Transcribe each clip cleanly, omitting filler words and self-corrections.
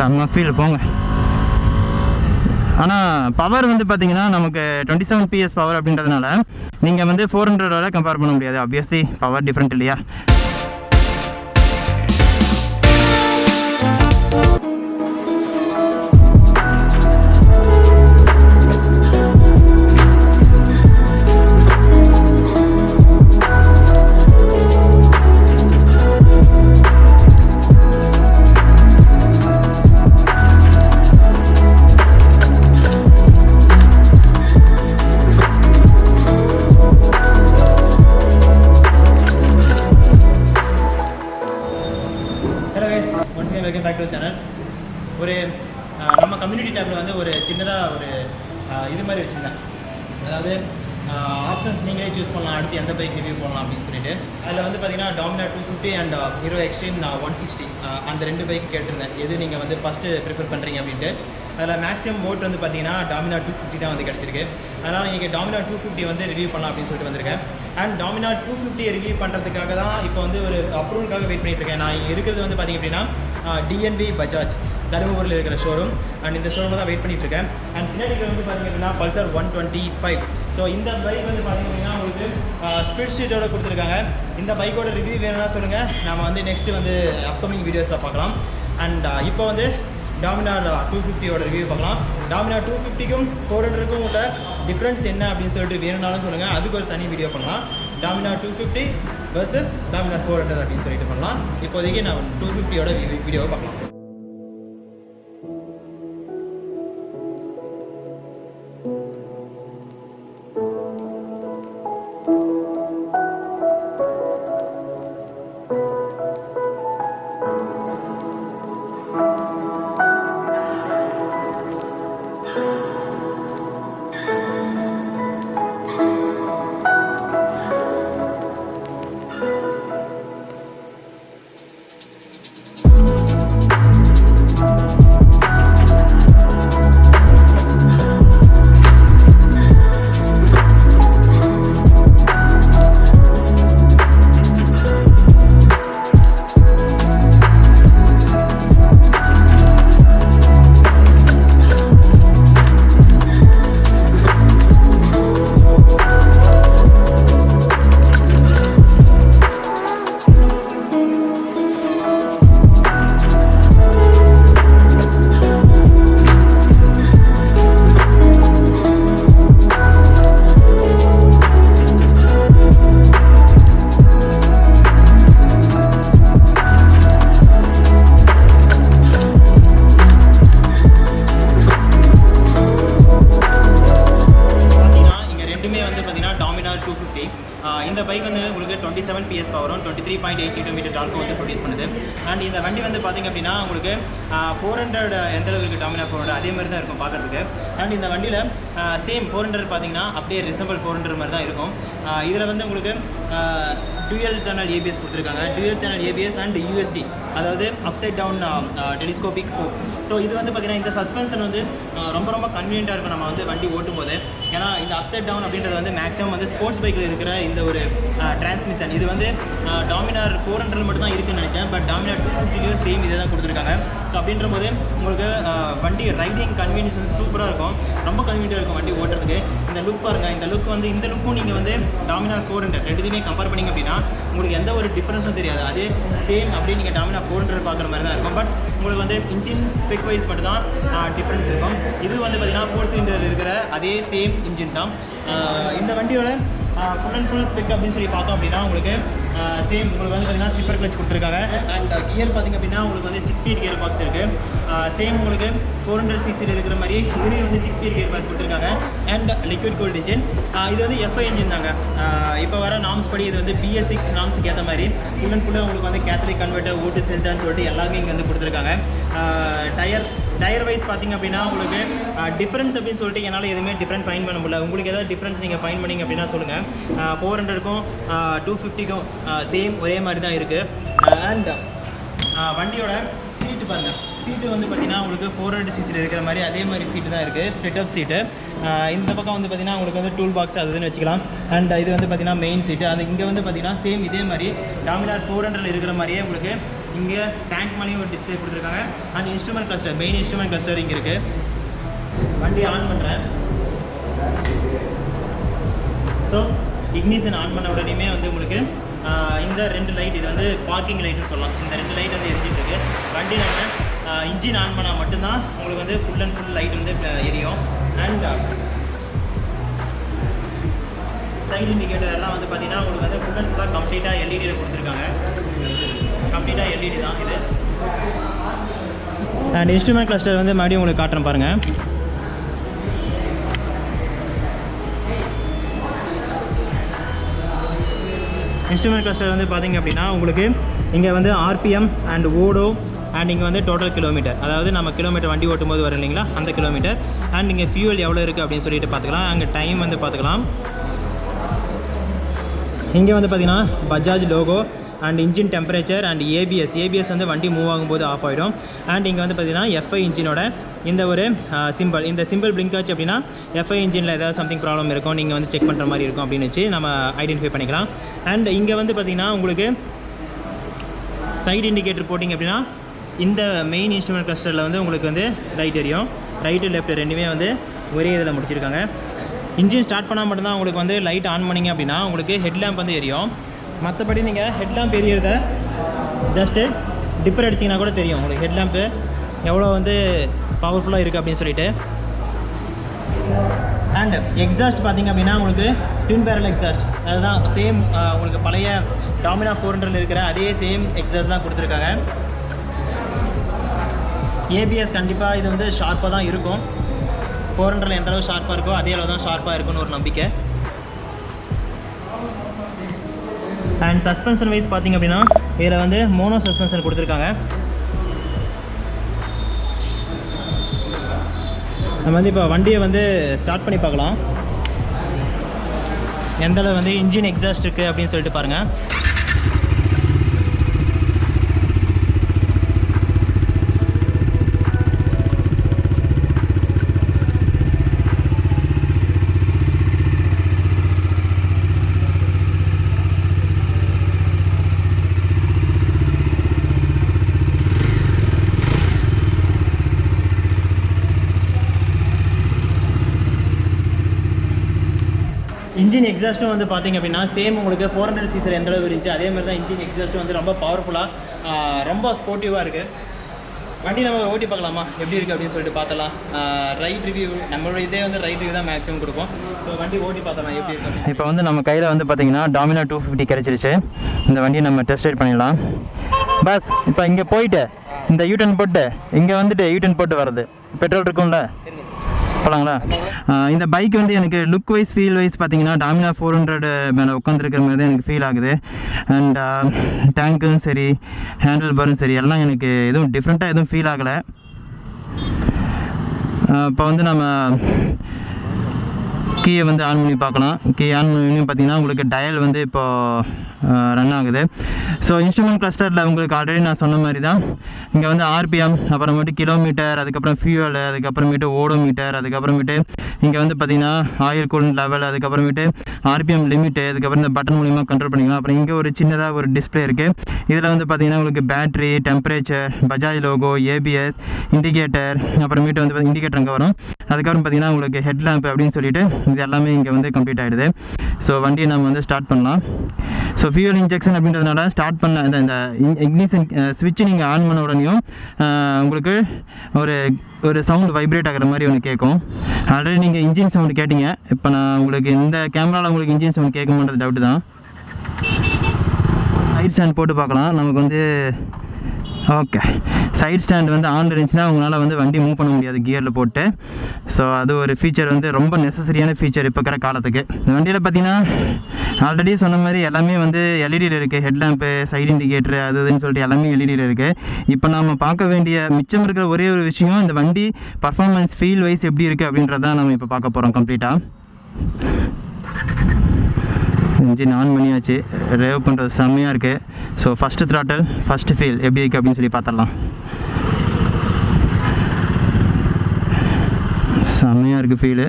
செம்ம ஃபீல் போங்க. ஆனால் பவர் வந்து பார்த்தீங்கன்னா நமக்கு 27 PS பவர் அப்படின்றதுனால நீங்கள் வந்து 400 கம்பேர் பண்ண முடியாது. ஆப்வியஸ்லி பவர் டிஃப்ரெண்ட் இல்லையா. ஒரு நம்ம கம்யூனிட்டி டேப்பில் வந்து ஒரு சின்னதாக ஒரு இது மாதிரி வச்சுருந்தேன். அதாவது ஆப்ஷன்ஸ் நீங்களே சூஸ் பண்ணலாம், அடுத்து எந்த பைக் ரிவ்யூ பண்ணலாம் அப்படின்னு சொல்லிட்டு. அதில் வந்து பார்த்தீங்கன்னா Dominar 250 அண்ட் ஹீரோ எக்ஸ்ட்ரீம் 160 அந்த 2 பைக் கேட்டிருந்தேன். எது நீங்கள் வந்து ஃபஸ்ட்டு ப்ரிஃபர் பண்ணுறீங்க அப்படின்ட்டு. அதில் மேக்ஸிமம் ஓட் வந்து பார்த்தீங்கன்னா Dominar 250 தான் வந்து கிடச்சிருக்கு. அதனால் நீங்கள் Dominar 250 வந்து ரிவ்யூ பண்ணலாம் அப்படின்னு சொல்லிட்டு வந்திருக்கேன். அண்ட் Dominar 250 ரிவ்யூ பண்ணுறதுக்காக தான் இப்போ வந்து ஒரு அப்ரூவலுக்காக வெயிட் பண்ணிகிட்ருக்கேன். நான் இங்கே இருக்கிறது வந்து பார்த்திங்க அப்படின்னா DNV பஜாஜ் தருமபுரியில் இருக்கிற ஷோரூம். அண்ட் இந்த ஷோரூம் தான் வெயிட் பண்ணிட்டு இருக்கேன். அண்ட் பின்னாடி வந்து பார்த்திங்க அப்படின்னா பல்சர் 125. ஸோ இந்த பைக் வந்து பார்த்திங்க அப்படின்னா உங்களுக்கு ஸ்பிட் ஷீட்டோட கொடுத்துருக்காங்க. இந்த பைக்கோட ரிவ்யூ வேணும்னா சொல்லுங்கள், நம்ம வந்து நெக்ஸ்ட்டு வந்து அப்கமிங் வீடியோஸில் பார்க்கலாம். அண்ட் இப்போ வந்து Dominar 250யோட ரிவ்யூ பார்க்கலாம். Dominar 250க்கும் 400க்கும் உள்ள டிஃப்ரென்ஸ் என்ன அப்படின்னு சொல்லிட்டு வேணும்னாலும் சொல்லுங்கள், அதுக்கு ஒரு தனி வீடியோ பண்ணலாம். Dominar 250 vs Dominar 400 அப்படின்னு சொல்லிட்டு பண்ணலாம். இப்போதைக்கு நான் 250யோட வீடியோவை பார்க்கலாம். இந்த பைக் வந்து உங்களுக்கு 27 PS பவரும் 23.8 Nm டார்க்கும் வந்து ப்ரொடியூஸ் பண்ணுது. அண்ட் இந்த வண்டி வந்து பார்த்திங்க அப்படின்னா உங்களுக்கு 400 எந்த அளவுக்கு Dominar 400 அதே மாதிரி தான் இருக்கும் பார்க்குறதுக்கு. அண்ட் இந்த வண்டியில் சேம் 400 பார்த்தீங்கன்னா அப்படியே ரிசம்பிள் 400 மாதிரி தான் இருக்கும். இதில் வந்து உங்களுக்கு dual channel ABS கொடுத்துருக்காங்க. dual channel ABS and USD, அதாவது upside down telescopic fork. So இது வந்து பார்த்திங்கன்னா இந்த சஸ்பென்ஷன் வந்து ரொம்ப ரொம்ப கன்வீனியண்ட்டாக இருக்கும் நம்ம வந்து வண்டி ஓட்டும் போது. ஏன்னா இந்த அப்சைட் டவுன் அப்படின்றது வந்து மேக்ஸிமம் வந்து ஸ்போர்ட்ஸ் பைக்கில் இருக்கிற இந்த ஒரு டிரான்ஸ்மிஷன். இது வந்து Dominar 400 மட்டும் தான் இருக்குதுன்னு நினச்சேன். பட் Dominar 250லையும் சேம் இதே தான் கொடுத்துருக்காங்க. ஸோ அப்படின்ற போது உங்களுக்கு வண்டி ரைடிங் கன்வீனியன்ஸ் வந்து சூப்பராக இருக்கும், ரொம்ப கன்வீனியண்ட்டாக இருக்கும் வண்டி ஓட்டுறதுக்கு. இந்த லுக் பாருங்கள், இந்த லுக் வந்து இந்த லுக்கும் நீங்கள் வந்து Dominar 400 ரெண்டுத்தையுமே கம்பேர் பண்ணிங்க அப்படின்னா உங்களுக்கு எந்த ஒரு டிஃப்ரென்ஸும் தெரியாது. அது சேம் அப்படி நீங்கள் Dominar 400 பார்க்குற மாதிரி தான் இருக்கும். பட் உங்களுக்கு வந்து இன்ஜின் ஸ்பெக் வைஸ் மட்டும் தான் டிஃப்ரென்ஸ் இருக்கும். இது வந்து பார்த்திங்கன்னா 4 சிலிண்டர் இருக்கிற அதே சேம் இன்ஜின் தான். இந்த வண்டியோட ஃபுல் அண்ட் ஃபுல் ஸ்பெக் அப்படின்னு சொல்லி பார்த்தோம் அப்படின்னா உங்களுக்கு சேம் உங்களுக்கு வந்து பார்த்திங்கன்னா ஸ்லிப்பர் கிளச் கொடுத்துருக்காங்க. அண்ட் கியர் பார்த்திங்க அப்படின்னா உங்களுக்கு வந்து 6 ஸ்பீட் கியர் பாக்ஸ் இருக்குது. சேம் உங்களுக்கு 400cc இருக்கிற மாதிரி இதுலேயும் வந்து 6 ஸ்பீட் கியர் பாக்ஸ் கொடுத்துருக்காங்க. And liquid cooled engine. இது வந்து FI இன்ஜின் தாங்க. இப்போ வர நாம்ஸ் படி இது வந்து BS6 நாம்ஸுக்கு ஏற்ற மாதிரி ஃபுல் அண்ட் ஃபுல்லாக உங்களுக்கு வந்து கேத்தலிக் கன்வெர்ட்டர், ஓட்டு சென்சார்னு சொல்லிட்டு எல்லாமே இங்கே வந்து கொடுத்துருக்காங்க. டயர் வைஸ் பார்த்திங்க அப்படின்னா உங்களுக்கு டிஃப்ரென்ஸ் அப்படின்னு சொல்லிட்டு என்னால் எதுவுமே டிஃப்ரெண்ட் ஃபைன் பண்ண முடியல. உங்களுக்கு ஏதாவது டிஃப்ரென்ஸ் நீங்கள் ஃபைன் பண்ணிங்க அப்படின்னா சொல்லுங்கள். 400க்கும் 250க்கும் சேம் ஒரே மாதிரி தான் இருக்குது. அண்ட் வண்டியோட சீட்டு பாருங்கள், சீட்டு வந்து பார்த்திங்கன்னா உங்களுக்கு 400cc இருக்கிற மாதிரி அதே மாதிரி சீட்டு தான் இருக்குது, ஸ்ப்ளிட் அப் சீட்டு. இந்த பக்கம் வந்து பார்த்திங்கன்னா உங்களுக்கு வந்து டூல் பாக்ஸ் அதுன்னு வச்சுக்கலாம். அண்ட் இது வந்து பார்த்திங்கன்னா மெயின் சீட்டு. அது இங்கே வந்து பார்த்திங்கன்னா சேம் இதே மாதிரி Dominar 400 இருக்கிற மாதிரியே உங்களுக்கு இங்கே டேங்க் மேலேயும் ஒரு டிஸ்பிளே கொடுத்துருக்காங்க. And instrument cluster, main instrument cluster இங்கே இருக்குது. வண்டி ஆன் பண்ணுறேன். ஸோ இக்னிஷன் ஆன் பண்ண உடனேயுமே வந்து உங்களுக்கு இந்த 2 லைட், இது வந்து பார்க்கிங் லைட்னு சொல்லலாம், இந்த 2 லைட் வந்து எரிஞ்சிட்டு இருக்கு. வண்டி நம்ம இன்ஜின் ஆன் பண்ணால் மட்டும்தான் உங்களுக்கு வந்து ஃபுல் அண்ட் ஃபுல் லைட் வந்து எரியும். அண்ட் சைடு இண்டிகேட்டர் எல்லாம் வந்து பார்த்தீங்கன்னா உங்களுக்கு வந்து ஃபுல் அண்ட் ஃபுல்லாக கம்ப்ளீட்டாக எல்இடியில் கொடுத்துருக்காங்க. கம்ப்ளீட்டாக எல்இடி தான் இது. அண்ட் இன்ஸ்ட்ருமெண்ட் கிளஸ்டர் வந்து மறுபடியும் உங்களுக்கு காட்டுறேன் பாருங்கள். இன்ஸ்ட்ருமெண்ட் கிளஸ்டர் வந்து பார்த்திங்க அப்படின்னா உங்களுக்கு இங்கே வந்து ஆர்பிஎம் அண்ட் ஓடோ அண்ட் இங்கே வந்து டோட்டல் கிலோமீட்டர், அதாவது நம்ம கிலோமீட்டர் வண்டி ஓட்டும் போது வரும் இல்லைங்களா அந்த கிலோமீட்டர். அண்ட் இங்கே ஃபியூவல் எவ்வளோ இருக்குது அப்படின்னு சொல்லிட்டு பார்த்துக்கலாம். அங்கே டைம் வந்து பார்த்துக்கலாம். இங்கே வந்து பார்த்திங்கன்னா Bajaj logo and engine temperature and ABS வந்து வண்டி மூவ் ஆகும்போது ஆஃப் ஆகிடும். அண்ட் இங்கே வந்து பார்த்திங்கன்னா எஃப்ஐ இன்ஜினோட இந்த ஒரு சிம்பிள், இந்த சிம்பிள் பிளிங்க் ஆச்சு அப்படின்னா எஃப்ஐ இன்ஜினில் ஏதாவது சம்திங் ப்ராப்ளம் இருக்கும், நீங்கள் வந்து செக் பண்ணுற மாதிரி இருக்கும் அப்படின்னு வச்சு நம்ம ஐடென்டிஃபை பண்ணிக்கலாம். அண்ட் இங்கே வந்து பார்த்திங்கன்னா உங்களுக்கு சைடு இண்டிகேட்டர் போட்டிங்க அப்படின்னா இந்த மெயின் இன்ஸ்ட்ருமெண்ட் கிளஸ்டரில் வந்து உங்களுக்கு வந்து லைட் எரியும். ரைட்டு லெஃப்ட் ரெண்டுமே வந்து ஒரே இதில் முடிச்சிருக்காங்க. இன்ஜின் ஸ்டார்ட் பண்ணால் மட்டும்தான் உங்களுக்கு வந்து லைட் ஆன் பண்ணிங்க அப்படின்னா உங்களுக்கு ஹெட்லேம்ப் வந்து எரியும். மற்றபடி நீங்கள் ஹெட்லேம்ப் எரியறத ஜஸ்ட்டு டிப்பர் அடிச்சிங்கன்னா கூட தெரியும் உங்களுக்கு ஹெட்லேம்ப்பு எவ்வளோ வந்து பவர்ஃபுல்லாக இருக்குது அப்படின்னு சொல்லிட்டு. அண்ட் எக்ஸாஸ்ட் பார்த்திங்க அப்படின்னா உங்களுக்கு ட்வின் பேரல் எக்ஸாஸ்ட், அதுதான் சேம் உங்களுக்கு பழைய டாமினார் 400 இருக்கிற அதே சேம் எக்ஸாஸ்ட் தான் கொடுத்துருக்காங்க. ஏபிஎஸ் கண்டிப்பாக இது வந்து ஷார்ப்பாக தான் இருக்கும். 400 எந்த அளவு ஷார்ப்பாக இருக்கோ அதே அளவு தான் ஷார்ப்பாக இருக்குன்னு ஒரு நம்பிக்கை. அண்ட் சஸ்பென்ஷன் வைஸ் பார்த்திங்க அப்படின்னா இதில் வந்து மோனோ சஸ்பென்ஷன் கொடுத்துருக்காங்க. நம்ம வந்து இப்போ வண்டியை வந்து ஸ்டார்ட் பண்ணி பார்க்கலாம் எந்தளவு வந்து இன்ஜின் எக்ஸாஸ்ட் இருக்குது அப்படின்னு சொல்லிட்டு பாருங்கள். இன்ஜின் எக்ஸாஸ்ட்டும் வந்து பார்த்திங்க அப்படின்னா சேம் உங்களுக்கு 400 cc எந்த அளவு இருந்துச்சு அதே மாதிரி தான் இன்ஜின் எக்ஸாஸ்ட்டும் வந்து ரொம்ப பவர்ஃபுல்லாக ரொம்ப ஸ்போர்ட்டிவாக இருக்குது. வண்டி நம்ம ஓட்டி பார்க்கலாமா எப்படி இருக்குது அப்படின்னு சொல்லிட்டு பார்த்தலாம். ரைட் ரிவ்யூ நம்மளோட இதே வந்து ரைட் ரிவ்யூ தான் மேக்ஸிமம் கொடுப்போம். ஸோ வண்டி ஓட்டி பார்த்தலாம் எப்படி இருக்குது. இப்போ வந்து நம்ம கையில் வந்து பார்த்திங்கன்னா டாமினார் 250 கிடச்சிருச்சு. இந்த வண்டியை நம்ம டெஸ்ட் ரைட் பண்ணிடலாம். பஸ் இப்போ இங்கே போயிட்டு இந்த யூட்டன் போட்டு இங்கே வந்துட்டு யூட்டன் போட்டு வர்றது பெட்ரோல் இருக்கும்ல போகலாங்களா. இந்த பைக் வந்து எனக்கு லுக் வைஸ் ஃபீல் வைஸ் பார்த்தீங்கன்னா டாமினார் 400 மேலே உட்காந்துருக்கிற மாதிரி தான் எனக்கு ஃபீல் ஆகுது. அண்ட் டேங்க்கும் சரி ஹேண்டில் பாரும் சரி எல்லாம் எனக்கு எதுவும் டிஃப்ரெண்ட்டாக எதுவும் ஃபீல் ஆகலை. இப்போ வந்து நம்ம கீயை வந்து ஆன் பண்ணி பார்க்கலாம். கீ ஆன் பண்ணி பார்த்தீங்கன்னா உங்களுக்கு டயல் வந்து இப்போது ரன் ஆகுது. ஸோ இன்ஸ்ட்ருமெண்ட் கிளஸ்டரில் உங்களுக்கு ஆல்ரெடி நான் சொன்ன மாதிரி தான் இங்கே வந்து ஆர்பிஎம், அப்புறமேட்டு கிலோமீட்டர், அதுக்கப்புறம் ஃபியூவல், அதுக்கப்புறமேட்டு ஓடோமீட்டர், அதுக்கப்புறமேட்டு இங்கே வந்து பார்த்திங்கன்னா ஆயில் கூலண்ட் லெவல், அதுக்கப்புறமேட்டு ஆர்பிஎம் லிமிட்டு, அதுக்கப்புறம் இந்த பட்டன் மூலிமா கண்ட்ரோல் பண்ணிக்கலாம். அப்புறம் இங்கே ஒரு சின்னதாக ஒரு டிஸ்பிளே இருக்குது. இதில் வந்து பார்த்திங்கன்னா உங்களுக்கு battery, temperature, Bajaj logo, ABS, indicator, அப்புறமேட்டு வந்து இண்டிகேட்டர் அங்கே வரும். அதுக்கப்புறம் பார்த்திங்கன்னா உங்களுக்கு ஹெட் லேம்ப் அப்படின்னு சொல்லிட்டு இது எல்லாமே இங்கே வந்து கம்ப்ளீட் ஆகிடுது. ஸோ வண்டியை நம்ம வந்து ஸ்டார்ட் பண்ணலாம். ஸோ ஃபியூல் இன்ஜெக்ஷன் அப்படின்றதுனால ஸ்டார்ட் பண்ண இந்த இக்னிஷன் ஸ்விட்சை நீங்கள் ஆன் பண்ண உடனேயும் உங்களுக்கு ஒரு சவுண்ட் வைப்ரேட் ஆகிற மாதிரி ஒன்று கேட்கும். ஆல்ரெடி நீங்கள் இன்ஜின் சவுண்டு கேட்டிங்க. இப்போ நான் உங்களுக்கு இந்த கேமராவில் உங்களுக்கு இன்ஜின் சவுண்ட் கேட்க மாட்டேது டவுட்டு தான். சைட் ஸ்டாண்ட் போட்டு பார்க்கலாம். நமக்கு வந்து ஓகே சைட் ஸ்டாண்ட் வந்து ஆன் இருந்துச்சுன்னா உங்களால் வந்து வண்டி மூவ் பண்ண முடியாது கியரில் போட்டு. ஸோ அது ஒரு ஃபீச்சர் வந்து ரொம்ப நெசசரியான ஃபீச்சர் இப்போ இருக்கிற காலத்துக்கு. இந்த வண்டியில் பார்த்தீங்கன்னா ஆல்ரெடி சொன்ன மாதிரி எல்லாமே வந்து எல்இடியில் இருக்குது. ஹெட்லேம்ப்பு, சைடு இண்டிகேட்டரு, அது இதுன்னு சொல்லிட்டு எல்லாமே எல்இடியில் இருக்குது. இப்போ நம்ம பார்க்க வேண்டிய மிச்சம் இருக்கிற ஒரே ஒரு விஷயம் இந்த வண்டி பர்ஃபார்மன்ஸ் ஃபீல் வைஸ் எப்படி இருக்குது அப்படின்றதான் நம்ம இப்போ பார்க்க போகிறோம் கம்ப்ளீட்டாக. இன்ஜின் ஆன் பண்ணியாச்சு. ரேவ் பண்ணுறது செம்மையாக இருக்குது. So first throttle first feel எப்படி இருக்குது அப்படின்னு சொல்லி பார்த்துடலாம். செம்மையாக இருக்குது ஃபீலு.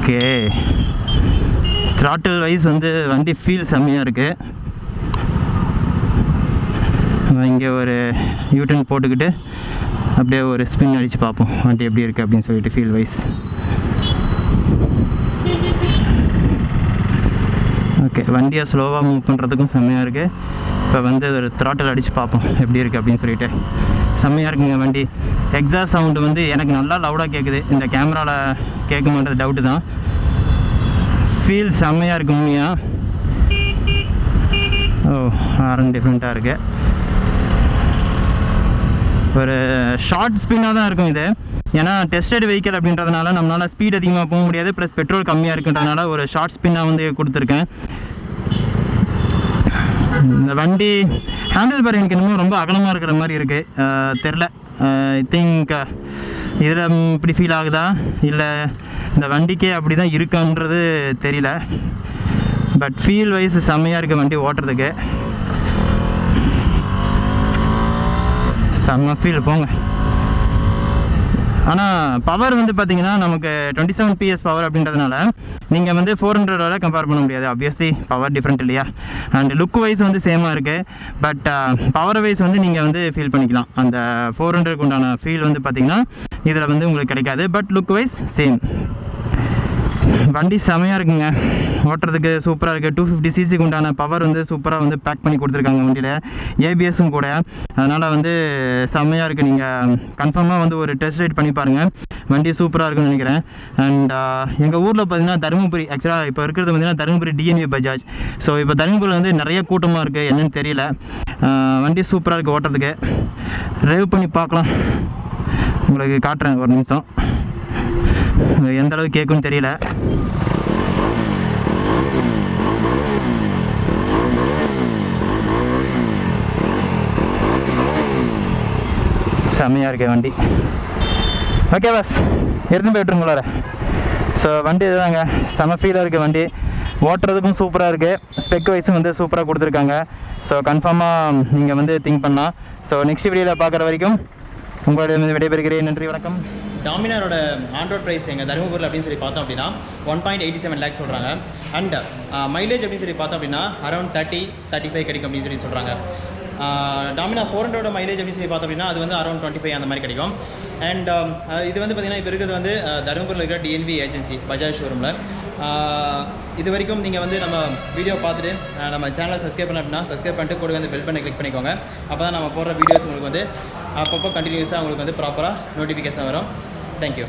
ஓகே, த்ராட்டில் வைஸ் வந்து வண்டி ஃபீல் செம்மையாக இருக்குது. இங்கே ஒரு யூட்டன் போட்டுக்கிட்டு அப்படியே ஒரு ஸ்பின் அடித்து பார்ப்போம் வண்டி எப்படி இருக்குது அப்படின்னு சொல்லிட்டு ஃபீல் வைஸ். ஓகே, வண்டியை ஸ்லோவாக மூவ் பண்ணுறதுக்கும் செம்மையாக இருக்குது. இப்போ வந்து ஒரு த்ராட்டில் அடித்து பார்ப்போம் எப்படி இருக்குது அப்படின்னு சொல்லிட்டு. செம்மையாக இருக்குங்க வண்டி. எக்ஸாஸ்ட் சவுண்டு வந்து எனக்கு நல்லா லவுடாக கேட்குது. இந்த கேமராவில் கேட்க மாட்டது டவுட்டு தான். ஃபீல் செம்மையாக இருக்கு உண்மையாக. ஓ, ஹாரன் டிஃப்ரெண்ட்டாக இருக்குது. ஒரு ஷார்ட் ஸ்பின்னாக தான் இருக்கும் இது. ஏன்னா டெஸ்டட் வெஹிக்கிள் அப்படின்றதுனால நம்மளால் ஸ்பீட் அதிகமாக போக முடியாது, ப்ளஸ் பெட்ரோல் கம்மியாக இருக்குன்றதுனால ஒரு ஷார்ட் ஸ்பின்னாக வந்து கொடுத்துருக்கேன். இந்த வண்டி ஹேண்டில் பார் எனக்கு இன்னமும் ரொம்ப அகலமாக இருக்கிற மாதிரி இருக்குது. தெரில, ஐ திங்க் இதில் இப்படி ஃபீல் ஆகுதா இல்லை இந்த வண்டிக்கே அப்படி தான் இருக்கான்றது தெரியல. பட் ஃபீல் வைஸ் செம்மையாக இருக்குது வண்டி ஓட்டுறதுக்கு. செம்ம ஃபீல் போங்க. ஆனால் பவர் வந்து பார்த்திங்கன்னா நமக்கு 27 PS பவர் அப்படின்றதுனால நீங்கள் வந்து 400 கம்பேர் பண்ண முடியாது. ஆப்வியஸ்லி பவர் டிஃப்ரெண்ட் இல்லையா. அண்ட் லுக் வைஸ் வந்து சேமாக இருக்குது. பட் பவர் வைஸ் வந்து நீங்கள் வந்து ஃபீல் பண்ணிக்கலாம். அந்த 400க்கு உண்டான ஃபீல் வந்து பார்த்திங்கன்னா இதில் வந்து உங்களுக்கு கிடைக்காது. But look wise same. வண்டி செமையாக இருக்குங்க, ஓட்டுறதுக்கு சூப்பராக இருக்குது. 250cc உண்டான பவர் வந்து சூப்பராக வந்து பேக் பண்ணி கொடுத்துருக்காங்க வண்டியில். ஏபிஎஸும் கூட, அதனால் வந்து செம்மையாக இருக்குது. நீங்கள் கன்ஃபார்மாக வந்து ஒரு டெஸ்ட் ரைட் பண்ணி பாருங்கள். வண்டி சூப்பராக இருக்குன்னு நினைக்கிறேன். அண்ட் எங்கள் ஊரில் பார்த்திங்கன்னா தருமபுரி, ஆக்சுவலாக இப்போ இருக்கிறது பார்த்திங்கன்னா தருமபுரி டிஎன்வி பஜாஜ். ஸோ இப்போ தருமபுரியில் வந்து நிறைய கூட்டமாக இருக்குது, என்னன்னு தெரியல. வண்டி சூப்பராக இருக்குது ஓட்டுறதுக்கு. ட்ரைவ் பண்ணி பார்க்கலாம், உங்களுக்கு காட்டுறேன் ஒரு நிமிஷம். எந்த அளவுக்கு கேட்குன்னு தெரியல. செம்மையாக இருக்குது வண்டி. ஓகே பஸ், எடுத்துன்னு போய்ட்டுருங்களா. ஸோ வண்டி இதுதாங்க, செம ஃபீலாக இருக்குது வண்டி. ஓட்டுறதுக்கும் சூப்பராக இருக்குது. ஸ்பெக் வைஸும் வந்து சூப்பராக கொடுத்துருக்காங்க. ஸோ கன்ஃபார்மாக நீங்கள் வந்து திங்க் பண்ணலாம். ஸோ நெக்ஸ்ட் வீடியோவில் பார்க்குற வரைக்கும் உங்களுடைய விடைபெறுகிறேன். நன்றி, வணக்கம். டாமினாரோட ஆண்ட்ராய்ட் ப்ரைஸ் எங்கள் தருமபுரியில் அப்படின்னு சொல்லி பார்த்தோம் அப்படின்னா 1.87 lakhs சொல்கிறாங்க. அண்ட் மைலேஜ் அப்படின்னு சொல்லி பார்த்தோம் அப்படின்னா அரௌண்ட் 30-35 கிடைக்கும் அப்படின்னு சொல்லி சொல்கிறாங்க. டாமினா 400 மைலேஜ் அப்படின்னு சொல்லி பார்த்தோம் அப்படின்னா அது வந்து அரௌண்ட் 25 அந்த மாதிரி கிடைக்கும். அண்ட் இது வந்து பார்த்திங்கன்னா இப்போ இருக்கிறது வந்து தருமபுரியில் இருக்கிற டிஎன்வி ஏஜென்சி பஜாஜ் ஷோரூமில். இது வரைக்கும் நீங்கள் வந்து நம்ம வீடியோ பார்த்துட்டு நம்ம சேனலை சப்ஸ்கிரைப் பண்ண அப்படின்னா சப்ஸ்கிரைப் பண்ணிட்டு கூட வந்து பெல் பண்ணி கிளிக் பண்ணிக்கோங்க. அப்போ தான் நம்ம போடுற வீடியோஸ் உங்களுக்கு வந்து அப்பப்போ கண்டினியூஸாக உங்களுக்கு வந்து ப்ராப்பராக நோட்டிஃபிகேஷன் வரும். தேங்க்யூ.